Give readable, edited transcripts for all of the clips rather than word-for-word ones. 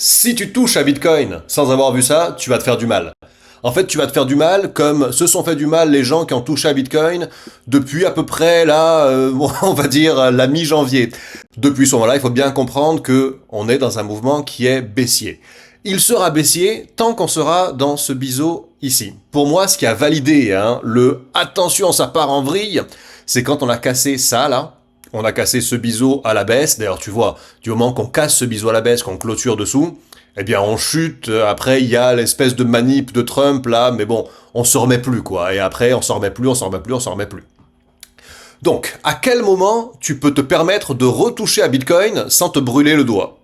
Si tu touches à Bitcoin sans avoir vu ça, tu vas te faire du mal. En fait, tu vas te faire du mal comme se sont fait du mal les gens qui ont touché à Bitcoin depuis à peu près là, on va dire la mi-janvier. Depuis ce moment-là, il faut bien comprendre que on est dans un mouvement qui est baissier. Il sera baissier tant qu'on sera dans ce biseau ici. Pour moi, ce qui a validé le « attention, ça part en vrille », c'est quand on a cassé ça là. On a cassé ce biseau à la baisse. D'ailleurs, tu vois, du moment qu'on casse ce biseau à la baisse, qu'on clôture dessous, eh bien, on chute. Après, il y a l'espèce de manip de Trump, là, mais bon, on se remet plus, quoi. Et après, on s'en remet plus, on s'en remet plus, on s'en remet plus. Donc, à quel moment tu peux te permettre de retoucher à Bitcoin sans te brûler le doigt?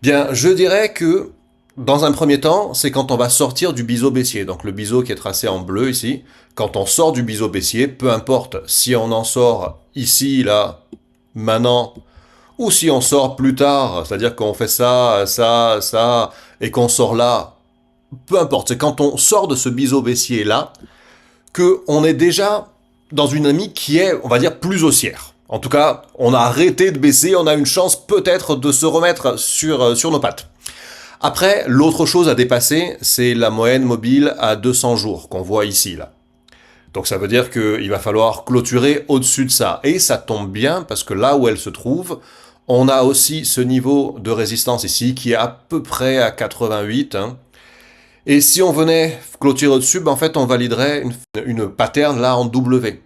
Bien, je dirais que, dans un premier temps, c'est quand on va sortir du biseau baissier. Donc, le biseau qui est tracé en bleu ici. Quand on sort du biseau baissier, peu importe si on en sort ici, là, maintenant, ou si on sort plus tard, c'est-à-dire qu'on fait ça, ça, ça, et qu'on sort là, peu importe, c'est quand on sort de ce biseau baissier là, qu'on est déjà dans une dynamique qui est, on va dire, plus haussière. En tout cas, on a arrêté de baisser, on a une chance peut-être de se remettre sur nos pattes. Après, l'autre chose à dépasser, c'est la moyenne mobile à 200 jours qu'on voit ici, là. Donc ça veut dire qu'il va falloir clôturer au-dessus de ça. Et ça tombe bien parce que là où elle se trouve, on a aussi ce niveau de résistance ici qui est à peu près à 88. Et si on venait clôturer au-dessus, en fait on validerait une pattern là en W.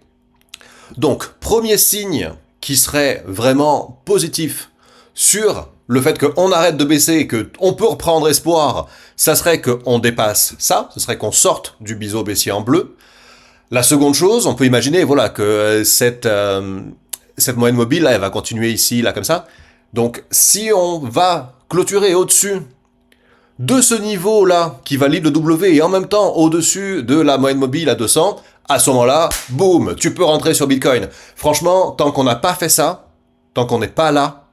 Donc premier signe qui serait vraiment positif sur le fait qu'on arrête de baisser et qu'on peut reprendre espoir, ça serait qu'on dépasse ça, ce serait qu'on sorte du biseau baissier en bleu. La seconde chose, on peut imaginer, voilà, que cette moyenne mobile, là, elle va continuer ici, là, comme ça. Donc, si on va clôturer au-dessus de ce niveau-là, qui valide le W, et en même temps au-dessus de la moyenne mobile à 200, à ce moment-là, boum, tu peux rentrer sur Bitcoin. Franchement, tant qu'on n'a pas fait ça, tant qu'on n'est pas là,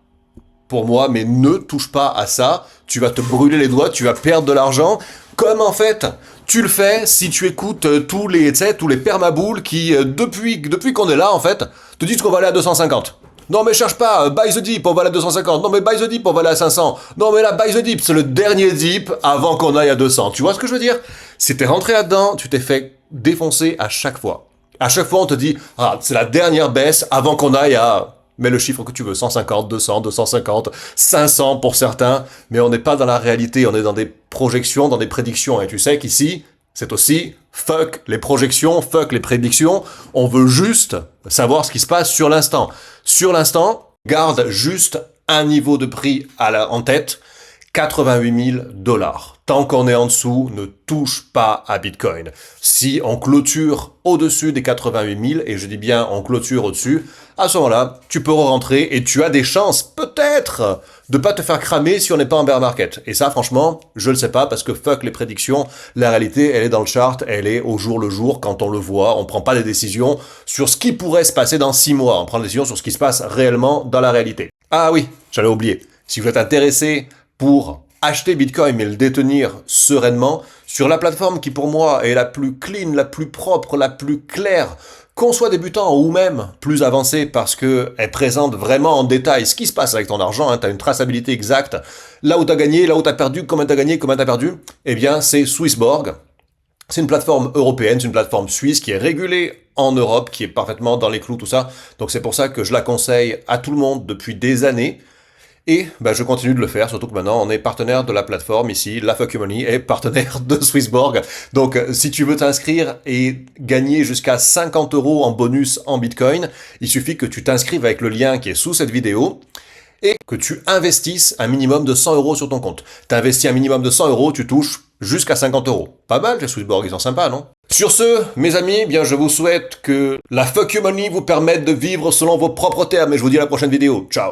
pour moi, mais ne touche pas à ça, tu vas te brûler les doigts, tu vas perdre de l'argent, comme en fait, tu le fais si tu écoutes tous les permaboules qui, depuis qu'on est là, en fait, te disent qu'on va aller à 250. Non mais cherche pas, buy the dip, on va aller à 250. Non mais buy the dip, on va aller à 500. Non mais là, buy the dip, c'est le dernier dip avant qu'on aille à 200. Tu vois ce que je veux dire? Si t'es rentré là-dedans, tu t'es fait défoncer à chaque fois. À chaque fois, on te dit, ah, c'est la dernière baisse avant qu'on aille à... Mets le chiffre que tu veux, 150, 200, 250, 500 pour certains, mais on n'est pas dans la réalité, on est dans des projections, dans des prédictions. Et tu sais qu'ici, c'est aussi fuck les projections, fuck les prédictions, on veut juste savoir ce qui se passe sur l'instant. Sur l'instant, garde juste un niveau de prix en tête, 88 000 $. Tant qu'on est en dessous, ne touche pas à Bitcoin. Si on clôture au-dessus des 88 000, et je dis bien on clôture au-dessus, à ce moment-là, tu peux rentrer et tu as des chances, peut-être, de pas te faire cramer si on n'est pas en bear market. Et ça, franchement, je le sais pas parce que fuck les prédictions. La réalité, elle est dans le chart, elle est au jour le jour, quand on le voit. On prend pas des décisions sur ce qui pourrait se passer dans 6 mois. On prend des décisions sur ce qui se passe réellement dans la réalité. Ah oui, j'allais oublier. Si vous êtes intéressé pour acheter Bitcoin mais le détenir sereinement sur la plateforme qui pour moi est la plus clean, la plus propre, la plus claire, qu'on soit débutant ou même plus avancé parce que elle présente vraiment en détail ce qui se passe avec ton argent, tu as une traçabilité exacte, là où tu as gagné, là où tu as perdu, combien tu as gagné, combien tu as perdu, eh bien c'est Swissborg. C'est une plateforme européenne, c'est une plateforme suisse qui est régulée en Europe, qui est parfaitement dans les clous, tout ça. Donc c'est pour ça que je la conseille à tout le monde depuis des années. Et je continue de le faire, surtout que maintenant on est partenaire de la plateforme ici, la Fuck Your Money est partenaire de Swissborg. Donc si tu veux t'inscrire et gagner jusqu'à 50 € en bonus en Bitcoin, il suffit que tu t'inscrives avec le lien qui est sous cette vidéo et que tu investisses un minimum de 100 € sur ton compte. Tu investis un minimum de 100 €, tu touches jusqu'à 50 €. Pas mal, les Swissborg, ils sont sympas, non? Sur ce, mes amis, je vous souhaite que la Fuck Your Money vous permette de vivre selon vos propres termes et je vous dis à la prochaine vidéo. Ciao!